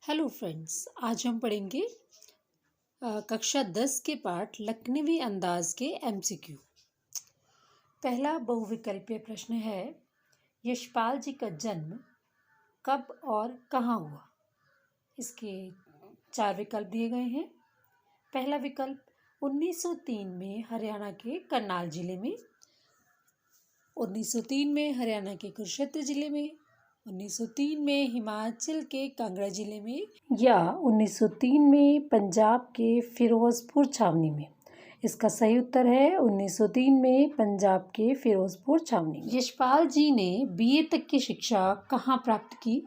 Hello friends, आज हम पढ़ेंगे कक्षा 10 के पाठ लखनवी अंदाज के एमसीक्यू। पहला बहुविकल्पीय प्रश्न है, यशपाल जी का जन्म कब और कहाँ हुआ। इसके 4 विकल्प दिए गए हैं। पहला विकल्प 1903 में हरियाणा के करनाल जिले में, 1903 में हरियाणा के कुरुक्षेत्र जिले में, 1903 में हिमाचल के कांगड़ा जिले में, या 1903 में पंजाब के फिरोजपुर छावनी में। इसका सही उत्तर है 1903 में पंजाब के फिरोजपुर छावनी में। यशपाल जी ने बीए तक की शिक्षा कहाँ प्राप्त की?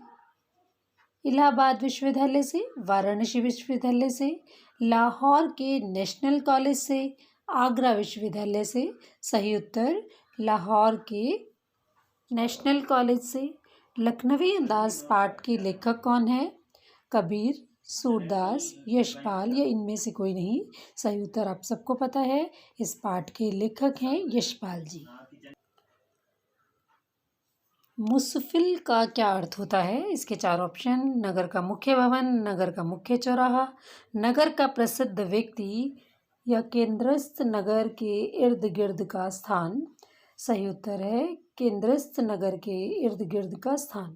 इलाहाबाद विश्वविद्यालय से, वाराणसी विश्वविद्यालय से, लाहौर के नेशनल कॉलेज से, आगरा विश्वविद्यालय से। सही उत्तर लाहौर के नेशनल कॉलेज से। लखनवी अंदाज पाठ के लेखक कौन है? कबीर, सूरदास, यशपाल या इनमें से कोई नहीं। सही उत्तर आप सबको पता है, इस पाठ के लेखक हैं यशपाल जी। मुसफिल का क्या अर्थ होता है? इसके 4 ऑप्शन। नगर का मुख्य भवन, नगर का मुख्य चौराहा, नगर का प्रसिद्ध व्यक्ति या केंद्रस्थ नगर के इर्द गिर्द का स्थान। सही उत्तर है केंद्रस्थ नगर के इर्द गिर्द का स्थान।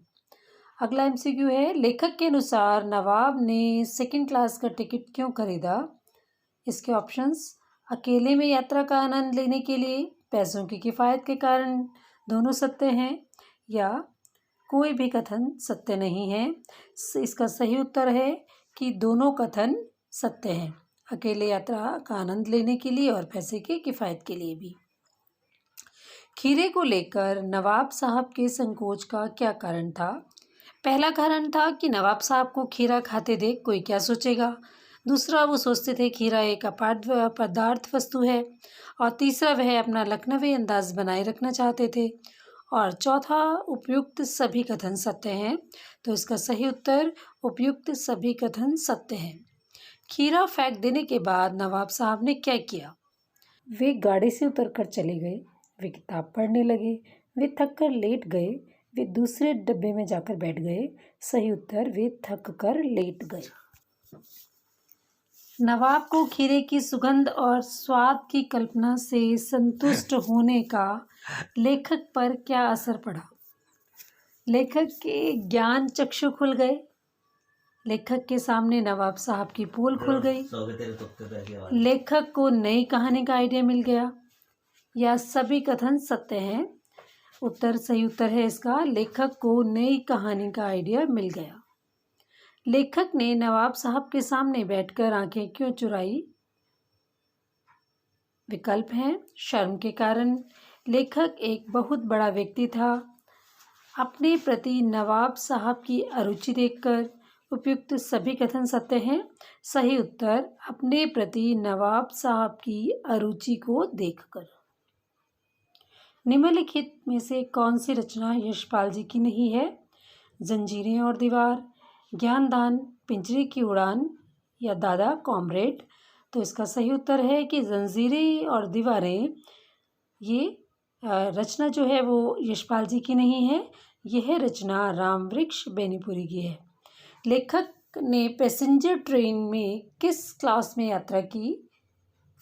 अगला एमसीक्यू है, लेखक के अनुसार नवाब ने 2nd क्लास का टिकट क्यों खरीदा? इसके ऑप्शंस। अकेले में यात्रा का आनंद लेने के लिए, पैसों की किफ़ायत के कारण। दोनों सत्य हैं, या कोई भी कथन सत्य नहीं है। इसका सही उत्तर है कि दोनों कथन सत्य हैं, अकेले यात्रा का आनंद लेने के लिए और पैसे की किफ़ायत के लिए भी। खीरे को लेकर नवाब साहब के संकोच का क्या कारण था? पहला कारण था कि नवाब साहब को खीरा खाते देख कोई क्या सोचेगा। दूसरा, वो सोचते थे खीरा एक अपार्थ पदार्थ वस्तु है। और तीसरा, वह अपना लखनवी अंदाज बनाए रखना चाहते थे। और चौथा, उपयुक्त सभी कथन सत्य हैं। तो इसका सही उत्तर उपयुक्त सभी कथन सत्य हैं। खीरा फेंक देने के बाद नवाब साहब ने क्या किया? वे गाड़ी से उतरकर चले गए, वे किताब पढ़ने लगे, वे थक कर लेट गए, वे दूसरे डब्बे में जाकर बैठ गए। सही उत्तर वे थक कर लेट गए। नवाब को खीरे की सुगंध और स्वाद की कल्पना से संतुष्ट होने का लेखक पर क्या असर पड़ा? लेखक के ज्ञान चक्षु खुल गए, लेखक के सामने नवाब साहब की पोल खुल गई, लेखक को नई कहानी का आइडिया मिल गया, या सभी कथन सत्य हैं। उत्तर सही उत्तर है इसका, लेखक को नई कहानी का आइडिया मिल गया। लेखक ने नवाब साहब के सामने बैठकर आंखें क्यों चुराई? विकल्प हैं, शर्म के कारण, लेखक एक बहुत बड़ा व्यक्ति था, अपने प्रति नवाब साहब की अरुचि देखकर। उपयुक्त सभी कथन सत्य हैं। सही उत्तर अपने प्रति नवाब साहब की अरुचि को देखकर। निम्नलिखित में से कौन सी रचना यशपाल जी की नहीं है? जंजीरें और दीवार, ज्ञानदान, पिंजरे की उड़ान, या दादा कॉमरेड। तो इसका सही उत्तर है कि जंजीरें और दीवारें, ये रचना जो है वो यशपाल जी की नहीं है, यह रचना रामवृक्ष बेनीपुरी की है। लेखक ने पैसेंजर ट्रेन में किस क्लास में यात्रा की?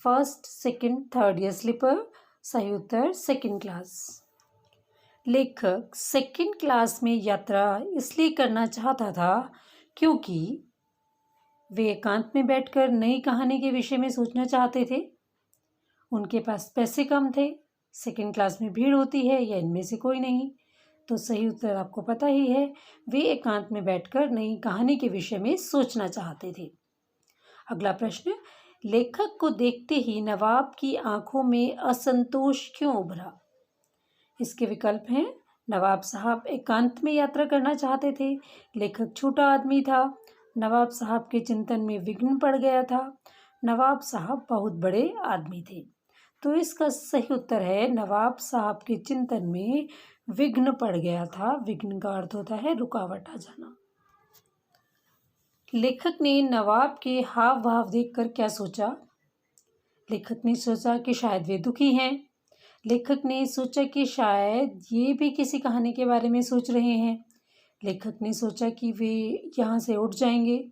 1st, 2nd, 3rd या स्लीपर? सही उत्तर 2nd क्लास। लेखक 2nd क्लास में यात्रा इसलिए करना चाहता था क्योंकि वे एकांत में बैठकर नई कहानी के विषय में सोचना चाहते थे। उनके पास पैसे कम थे, 2nd क्लास में भीड़ होती है, या इनमें से कोई नहीं। तो सही उत्तर आपको पता ही है, वे एकांत में बैठकर नई कहानी के विषय में सोचना चाहते थे। अगला प्रश्न, लेखक को देखते ही नवाब की आंखों में असंतोष क्यों उभरा? इसके विकल्प हैं, नवाब साहब एकांत में यात्रा करना चाहते थे, लेखक छोटा आदमी था, नवाब साहब के चिंतन में विघ्न पड़ गया था, नवाब साहब बहुत बड़े आदमी थे। तो इसका सही उत्तर है नवाब साहब के चिंतन में विघ्न पड़ गया था। विघ्न का अर्थ होता है रुकावट आ जाना। लेखक ने नवाब के हाव भाव देखकर क्या सोचा? लेखक ने सोचा कि शायद वे दुखी हैं। लेखक ने सोचा कि शायद ये भी किसी कहानी के बारे में सोच रहे हैं। लेखक ने सोचा कि वे यहाँ से उठ जाएंगे,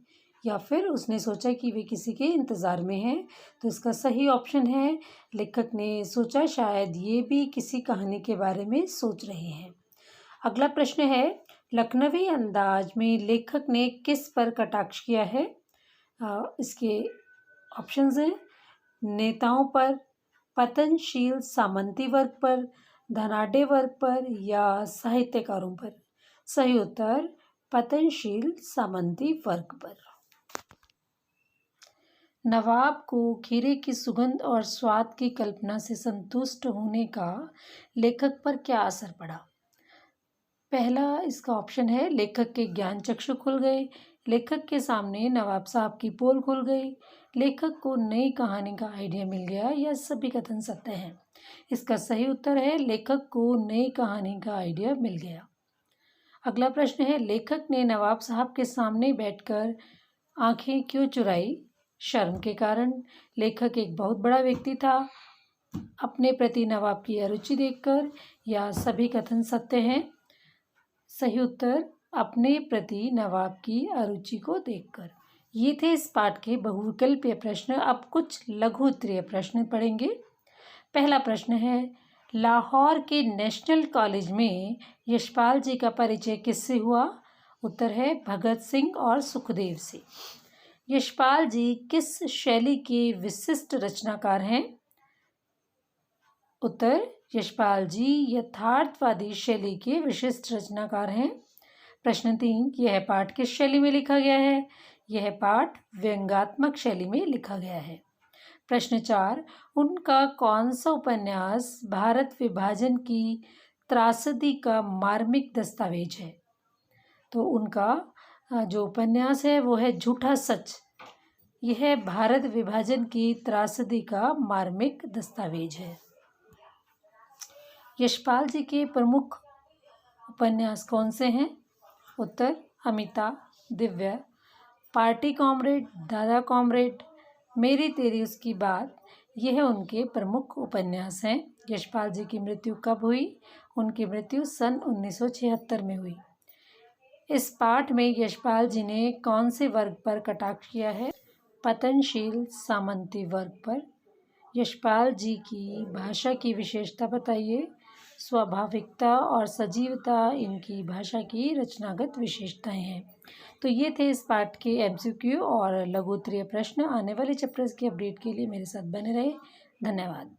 या फिर उसने सोचा कि वे किसी के इंतज़ार में हैं। तो इसका सही ऑप्शन है, लेखक ने सोचा शायद ये भी किसी कहानी के बारे में सोच रहे हैं। अगला प्रश्न है, लखनवी अंदाज में लेखक ने किस पर कटाक्ष किया है? इसके ऑप्शंस हैं, नेताओं पर, पतनशील सामंती वर्ग पर, धनाढ्य वर्ग पर, या साहित्यकारों पर। सही उत्तर पतनशील सामंती वर्ग पर। नवाब को खीरे की सुगंध और स्वाद की कल्पना से संतुष्ट होने का लेखक पर क्या असर पड़ा? पहला इसका ऑप्शन है, लेखक के ज्ञान चक्षु खुल गए, लेखक के सामने नवाब साहब की पोल खुल गई, लेखक को नई कहानी का आइडिया मिल गया, या सभी कथन सत्य हैं। इसका सही उत्तर है, लेखक को नई कहानी का आइडिया मिल गया। अगला प्रश्न है, लेखक ने नवाब साहब के सामने बैठकर आंखें क्यों चुराई? शर्म के कारण, लेखक एक बहुत बड़ा व्यक्ति था, अपने प्रति नवाब की अरुचि देखकर, या सभी कथन सत्य हैं। सही उत्तर अपने प्रति नवाब की अरुचि को देखकर। ये थे इस पाठ के बहुविकल्पीय प्रश्न। अब कुछ लघु उत्तरीय प्रश्न पढ़ेंगे। पहला प्रश्न है, लाहौर के नेशनल कॉलेज में यशपाल जी का परिचय किससे हुआ? उत्तर है भगत सिंह और सुखदेव से। यशपाल जी किस शैली के विशिष्ट रचनाकार हैं? उत्तर यशपाल जी यथार्थवादी शैली के विशिष्ट रचनाकार हैं। प्रश्न 3, यह पाठ किस शैली में लिखा गया है? यह पाठ व्यंग्यात्मक शैली में लिखा गया है। प्रश्न 4, उनका कौन सा उपन्यास भारत विभाजन की त्रासदी का मार्मिक दस्तावेज है? तो उनका जो उपन्यास है वो है झूठा सच। यह भारत विभाजन की त्रासदी का मार्मिक दस्तावेज है। यशपाल जी के प्रमुख उपन्यास कौन से हैं? उत्तर अमिता, दिव्या, पार्टी कॉमरेड, दादा कॉमरेड, मेरी तेरी उसकी बात, यह उनके प्रमुख उपन्यास हैं। यशपाल जी की मृत्यु कब हुई? उनकी मृत्यु सन 1976 में हुई। इस पाठ में यशपाल जी ने कौन से वर्ग पर कटाक्ष किया है? पतनशील सामंती वर्ग पर। यशपाल जी की भाषा की विशेषता बताइए। स्वाभाविकता और सजीवता इनकी भाषा की रचनागत विशेषताएं हैं। तो ये थे इस पाठ के एमसीक्यू और लघु उत्तरीय प्रश्न। आने वाले चैप्टर्स की अपडेट के लिए मेरे साथ बने रहे। धन्यवाद।